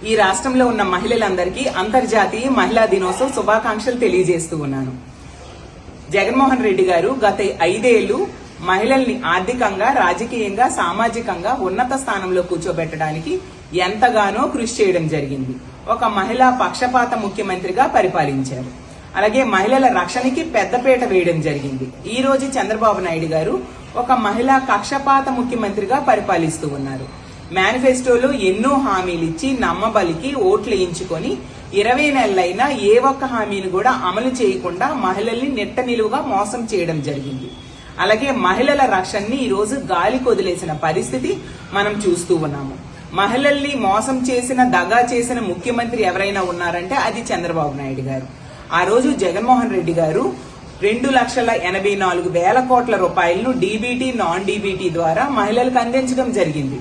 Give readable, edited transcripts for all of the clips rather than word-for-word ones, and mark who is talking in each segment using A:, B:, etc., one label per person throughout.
A: ఈ రాష్ట్రంలో ఉన్న మహిళలందరికీ అంతర్జాతీయ మహిళా దినోత్సవ శుభాకాంక్షలు తెలియజేస్తూ ఉన్నాను. జగన్మోహన్ రెడ్డి గారు గత 5 ఏళ్లు మహిళల్ని ఆర్థికంగా, రాజకీయంగా, సామాజికంగా ఉన్నత స్థానంలో కూర్చోబెట్టడానికి ఎంతగానో కృషి చేయడం జరిగింది. ఒక మహిళా పక్షపాత ముఖ్యమంత్రిగా పరిపాలించారు. అలాగే మహిళల రక్షణకి పెద్దపీట వేయడం జరిగింది. ఈ రోజు చంద్రబాబు నాయుడు గారు ఒక మహిళా పక్షపాత ముఖ్యమంత్రిగా పరిపాలిస్తూ ఉన్నారు. మేనిఫెస్టోలో ఎన్నో హామీలు ఇచ్చి నమ్మబలికి ఓట్లు వేయించుకొని 20 నెలలైనా ఏ ఒక్క హామీని కూడా అమలు చేయకుండా మహిళల్ని నెట్ట నిలువుగా మోసం చేయడం జరిగింది. అలాగే మహిళల రక్షణని ఈ రోజు గాలికి వదిలేసిన పరిస్థితి మనం చూస్తూ ఉన్నాము. మహిళల్ని మోసం చేసిన, దగా చేసిన ముఖ్యమంత్రి ఎవరైనా ఉన్నారంటే అది చంద్రబాబు నాయుడు గారు. ఆ రోజు జగన్మోహన్ రెడ్డి గారు 2,84,000 కోట్ల రూపాయలను డీబీటీ, నాన్ డీబీటీ ద్వారా మహిళలకు అందించడం జరిగింది.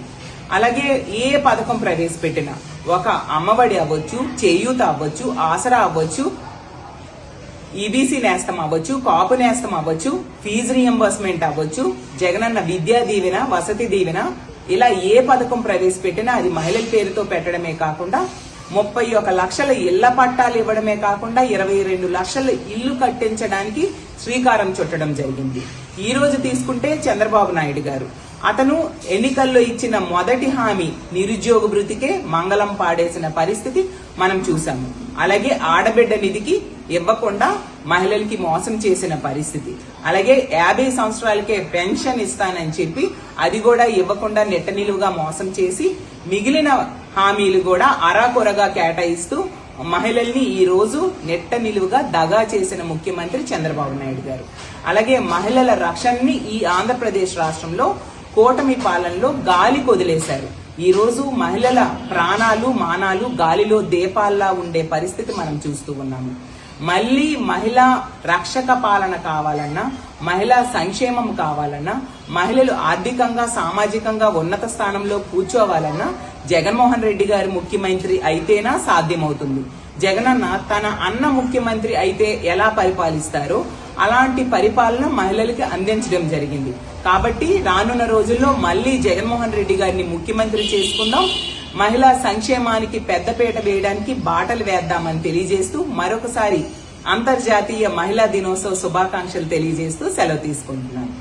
A: అలాగే ఏ పథకం ప్రవేశపెట్టినా, ఒక అమ్మఒడి అవ్వచ్చు, చేయూత అవ్వచ్చు, ఆసరా అవ్వచ్చు, ఈబీసీ నేస్తం అవ్వచ్చు, కాపు నేస్తం అవ్వచ్చు, ఫీజు రియంబర్స్మెంట్ అవ్వచ్చు, జగనన్న విద్యా దీవెన, వసతి దీవెన, ఇలా ఏ పథకం ప్రవేశపెట్టినా అది మహిళల పేరుతో పెట్టడమే కాకుండా 31 లక్షల ఇళ్ల పట్టాలు ఇవ్వడమే కాకుండా 22 లక్షల ఇళ్లు కట్టించడానికి శ్రీకారం చుట్టడం జరిగింది. ఈ రోజు తీసుకుంటే చంద్రబాబు నాయుడు గారు అతను ఎన్నికల్లో ఇచ్చిన మొదటి హామీ నిరుద్యోగ భృతికే మంగళం పాడేసిన పరిస్థితి మనం చూసాము. అలాగే ఆడబిడ్డ నిధికి ఇవ్వకుండా మహిళలకి మోసం చేసిన పరిస్థితి. అలాగే 50 సంవత్సరాలకే పెన్షన్ ఇస్తానని చెప్పి అది కూడా ఇవ్వకుండా నెట్ట నిలువుగా మోసం చేసి మిగిలిన హామీలు కూడా అరాకొరగా కేటాయిస్తూ మహిళల్ని ఈ రోజు నెట్ట నిలువుగా దగా చేసిన ముఖ్యమంత్రి చంద్రబాబు నాయుడు గారు. అలాగే మహిళల రక్షణని ఈ ఆంధ్రప్రదేశ్ రాష్ట్రంలో కూటమి పాలనలో గాలి కొదిలేశారు. ఈ రోజు మహిళల ప్రాణాలు, మానాలు గాలిలో దీపాల్లా ఉండే పరిస్థితి మనం చూస్తూ ఉన్నాము. మళ్లీ మహిళా రక్షక పాలన కావాలన్నా, మహిళా సంక్షేమం కావాలన్నా, మహిళలు ఆర్థికంగా, సామాజికంగా ఉన్నత స్థానంలో కూర్చోవాలన్నా జగన్మోహన్ రెడ్డి గారు ముఖ్యమంత్రి అయితేనా సాధ్యమవుతుంది. జగనన్న తన అన్న ముఖ్యమంత్రి అయితే ఎలా పరిపాలిస్తారో అలాంటి పరిపాలన మహిళలకి అందించడం జరిగింది. కాబట్టి రానున్న రోజుల్లో మళ్లీ జగన్మోహన్ రెడ్డి గారిని ముఖ్యమంత్రి చేసుకుందాం, మహిళా సంక్షేమానికి పెద్దపీట వేయడానికి బాటలు వేద్దామని తెలియజేస్తూ మరొకసారి అంతర్జాతీయ మహిళా దినోత్సవ శుభాకాంక్షలు తెలియజేస్తూ సెలవు తీసుకుంటున్నాను.